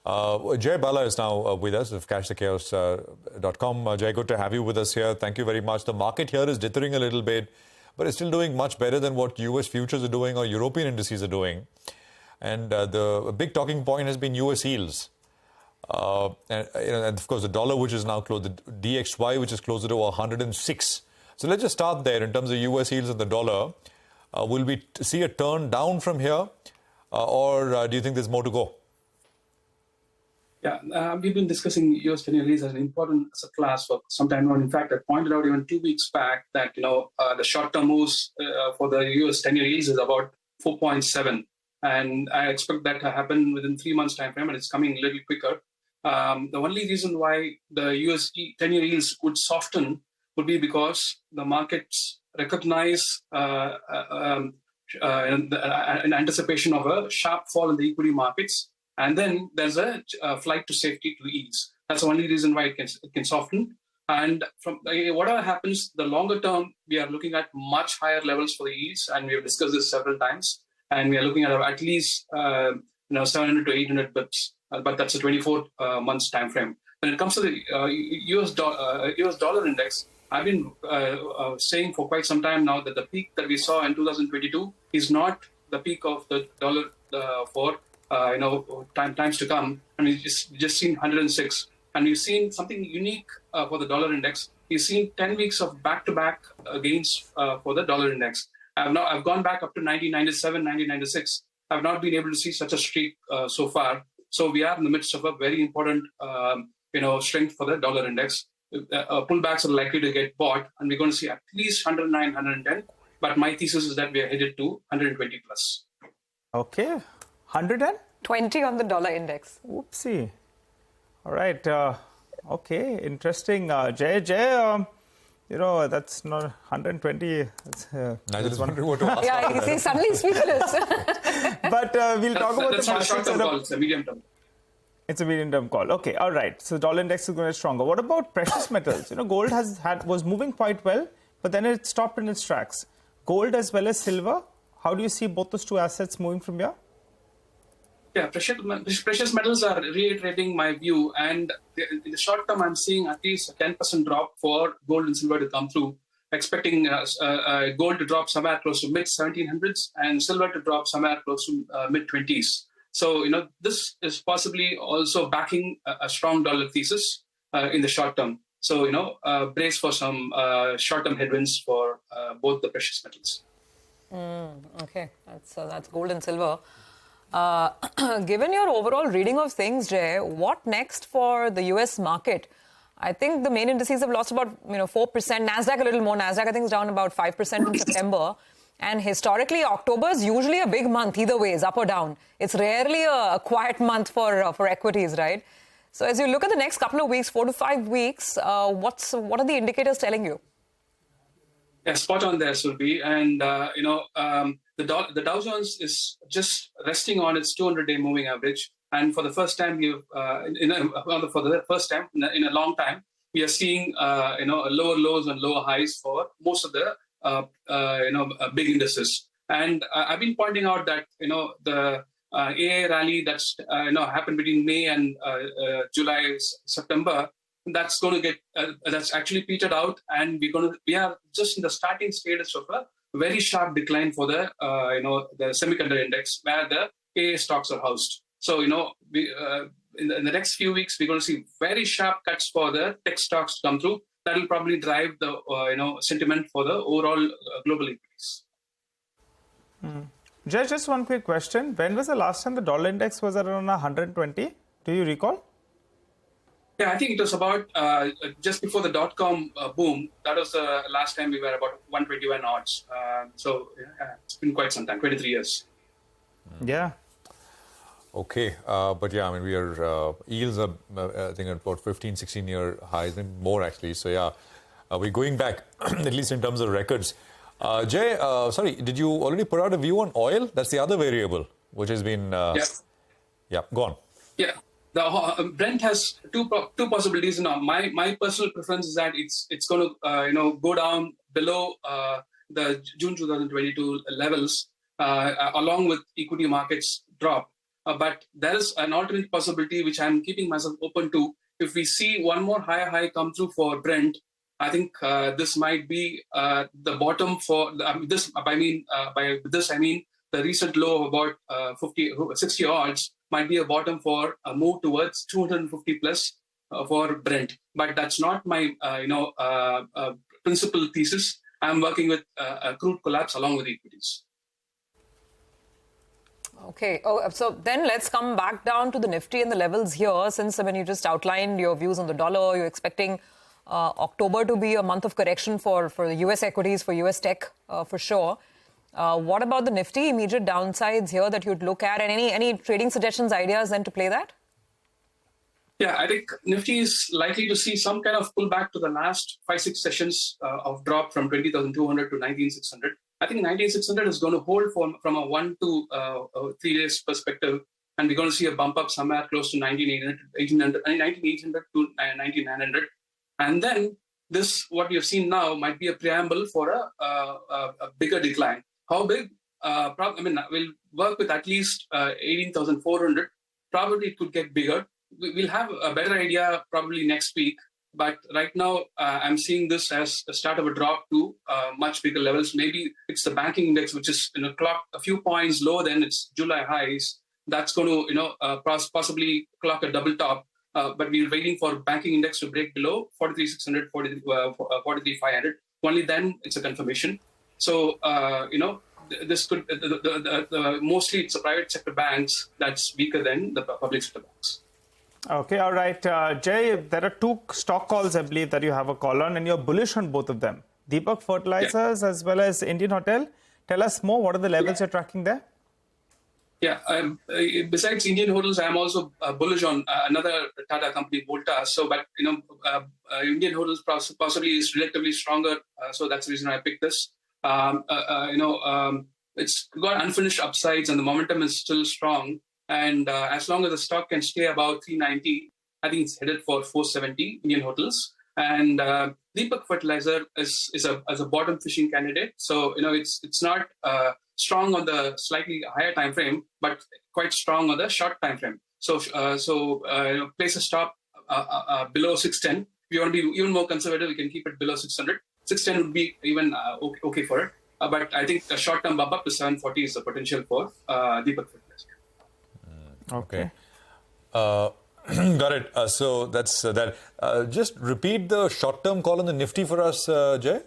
Jay Bala is now with us of cashthechaos.com. Jay, good to have you with us here. Thank you very much. The market here is dithering a little bit, but it's still doing much better than what US futures are doing or European indices are doing. And the big talking point has been US yields. And of course, the dollar, which is now close, the DXY, which is closer to 106. So let's just start there in terms of US yields and the dollar. Will we see a turn down from here, or do you think there's more to go? Yeah, we've been discussing US 10-year yields as an important asset class for some time now. In fact, I pointed out even 2 weeks back that the short-term moves for the US 10-year yields is about 4.7, and I expect that to happen within 3 months' time frame, and it's coming a little quicker. The only reason why the US 10-year yields would soften would be because the markets recognize in anticipation of a sharp fall in the equity markets, and then there's a flight to safety to yields. That's the only reason why it can soften. And from whatever happens, the longer term, we are looking at much higher levels for the yields, and we have discussed this several times. And we are looking at least 700 to 800 bips, but that's a 24 months time frame. When it comes to the US dollar index, I've been saying for quite some time now that the peak that we saw in 2022 is not the peak of the dollar for times to come. And we've just seen 106, and we've seen something unique for the dollar index. We've seen 10 weeks of back-to-back gains for the dollar index. I've gone back up to 1997, 1996. I've not been able to see such a streak so far. So we are in the midst of a very important strength for the dollar index. Pullbacks are likely to get bought, and we're going to see at least 109, 110. But my thesis is that we are headed to 120 plus. Okay, 120 on the dollar index. Oopsie. All right. Okay, interesting. Jay, that's not 120. I just wondering what to ask. Yeah, he's suddenly speechless. But we'll talk about that's the not a short-term call. It's a medium term. It's a medium-term call. Okay, all right. So dollar index is going to get stronger. What about precious metals? Gold was moving quite well, but then it stopped in its tracks. Gold as well as silver. How do you see both those two assets moving from here? Yeah, precious metals are reiterating my view, and in the short term, I'm seeing at least a 10% drop for gold and silver to come through. Expecting gold to drop somewhere close to mid 1700s and silver to drop somewhere close to mid 20s. So, this is possibly also backing a strong dollar thesis in the short term. So, brace for some short-term headwinds for both the precious metals. Okay, that's gold and silver. Given your overall reading of things, Jay, what next for the US market? I think the main indices have lost about 4%. Nasdaq a little more. Nasdaq I think is down about 5% in September. And historically, October is usually a big month either ways, up or down. It's rarely a quiet month for equities, right? So as you look at the next couple of weeks, 4 to 5 weeks, what are the indicators telling you? Yeah, spot on there, Surbi. And the Dow Jones is just resting on its 200-day moving average. And for the first time, in a long time, we are seeing lower lows and lower highs for most of the big indices. And I've been pointing out that the AA rally that's happened between May and July, September, that's going to get that's actually petered out, and we are just in the starting stages of a very sharp decline for the the semiconductor index where the AA stocks are housed. So in the next few weeks we're going to see very sharp cuts for the tech stocks to come through. That will probably drive the sentiment for the overall global increase. Just one quick question. When was the last time the dollar index was around 120? Do you recall? Yeah, I think it was about just before the dot-com boom. That was the last time we were about 121 odds. It's been quite some time, 23 years. Yeah. Okay, but yeah, I mean, we are, yields are, I think, at about 15, 16-year highs, maybe more actually. So yeah, we're going back, at least in terms of records. Jay, sorry, did you already put out a view on oil? That's the other variable, which has been... Yeah, go on. Yeah, the Brent has two possibilities now. My personal preference is that it's going to go down below the June 2022 levels, along with equity markets drop. but there is an alternate possibility which I'm keeping myself open to. If we see one more higher high come through for Brent, I think this might be the bottom for this. By this I mean the recent low of about 60 odds might be a bottom for a move towards 250 plus for Brent. But that's not my principal thesis. I'm working with a crude collapse along with equities. Okay. Oh, so then let's come back down to the Nifty and the levels here. Since you just outlined your views on the dollar, you're expecting October to be a month of correction for the US equities, for US tech, for sure. What about the Nifty? Immediate downsides here that you'd look at, and any trading suggestions, ideas then to play that? Yeah, I think Nifty is likely to see some kind of pullback to the last 5-6 sessions of drop from 20,200 to 19,600. I think 19,600 is going to hold from a 1 to 3 days perspective, and we're going to see a bump up somewhere close to 19,800 to 19,900. And then this, what we have seen now, might be a preamble for a bigger decline. How big? We'll work with at least 18,400. Probably it could get bigger. We'll have a better idea probably next week. But right now, I'm seeing this as the start of a drop to much bigger levels. Maybe it's the banking index, which is clocked a few points lower than its July highs. That's going to possibly clock a double top. But we're waiting for banking index to break below 43,600, 43,500. Only then it's a confirmation. So this could mostly it's the private sector banks that's weaker than the public sector banks. Okay, all right. Jay, there are two stock calls, I believe, that you have a call on, and you're bullish on both of them. Deepak Fertilizers as well as Indian Hotel. Tell us more. What are the levels you're tracking there? Yeah, besides Indian Hotels, I'm also bullish on another Tata company, Volta. So, but Indian Hotels possibly is relatively stronger. So that's the reason I picked this. It's got unfinished upsides and the momentum is still strong. And as long as the stock can stay above 390, I think it's headed for 470 Indian Hotels. And Deepak Fertilizer is a bottom fishing candidate. So it's not strong on the slightly higher time frame, but quite strong on the short time frame. So place a stop below 610. If you want to be even more conservative, we can keep it below 600. 610 would be even okay for it. But I think a short-term bump up to 740 is the potential for Deepak Fertilizer. Okay. Got it. So that's that. Just repeat the short-term call on the Nifty for us, Jay.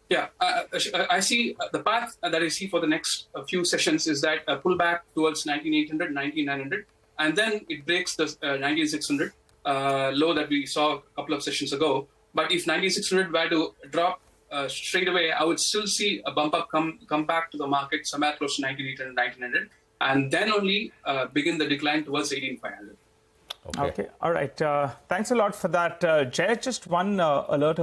Yeah, I see the path that I see for the next few sessions is that a pullback towards 19,800, 19,900, and then it breaks the 19,600 low that we saw a couple of sessions ago. But if 19,600 were to drop straight away, I would still see a bump up come back to the market somewhere close to 19,800, 19,900. And then only begin the decline towards 18,500. Okay. All right. Thanks a lot for that. Jay, just one alert